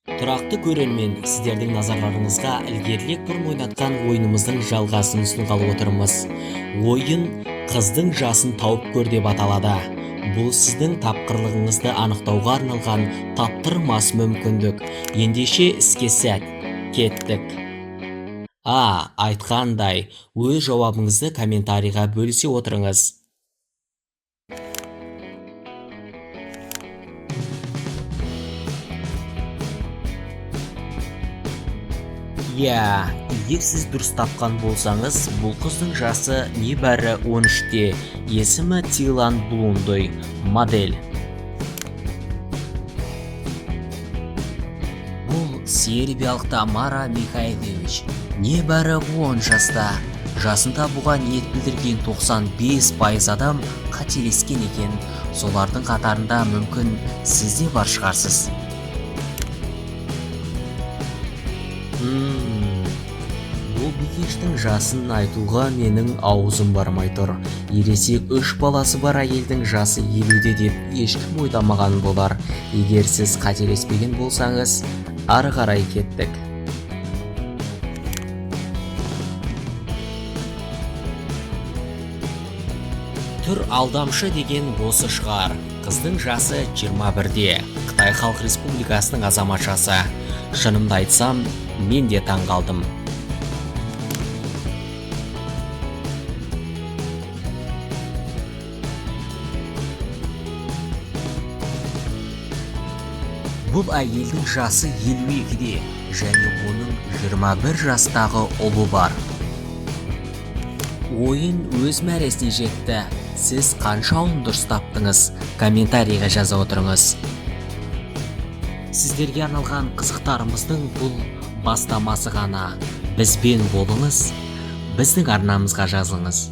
Тұрақты көрермен, сіздердің назарларыңызға ілгерірек бұрын ойнатқан ойынымыздың жалғасын ұсынғалы отырмыз. Ойын «Қыздың жасын тауып көр» деп аталады. Бұл сіздің тапқырлығыңызды анықтауға арналған таптырмас мүмкіндік. Ендеше іске сәт. Кеттік. Айтқандай, өз жауабыңызды комментарийға бөлісе отырыңыз. Егер сіз дұрыс тапқан болсаңыз, бұл қыздың жасы небәрі 13-те, есімі Тилан Блундой, модель. Бұл сербиялық Тамара Михайлович, небәрі 10 жаста. Жасында бұған ниет білдірген 95% адам қателескен екен. Солардың қатарында мүмкін сіз де бар шығарсыз. Бұл бикештің жасын айтуға менің аузым бармай тұр. Ересек 3 баласы бар әйелдің жасы 50-де деп ешкім ойламаған болар. Егер сіз қателеспеген болсаңыз, ары қарай кеттік. Түр алдамшы деген осы шығар. Қыздың жасы 21-де. Қытай Халық Республикасының азаматшасы. Шынымды айтсам, мен де таң қалдым. Бұл әйелдің жасы 52-де және оның 21 жастағы ұлы бар. Ойын өз мәресіне жетті. Сіз қанша ұлын дұрыс таптыңыз? Комментарийға жаза отырыңыз. Сіздерге арналған қызықтарымыздың бұл бастамасы ғана. Бізбен болыңыз, біздің арнамызға жазылыңыз.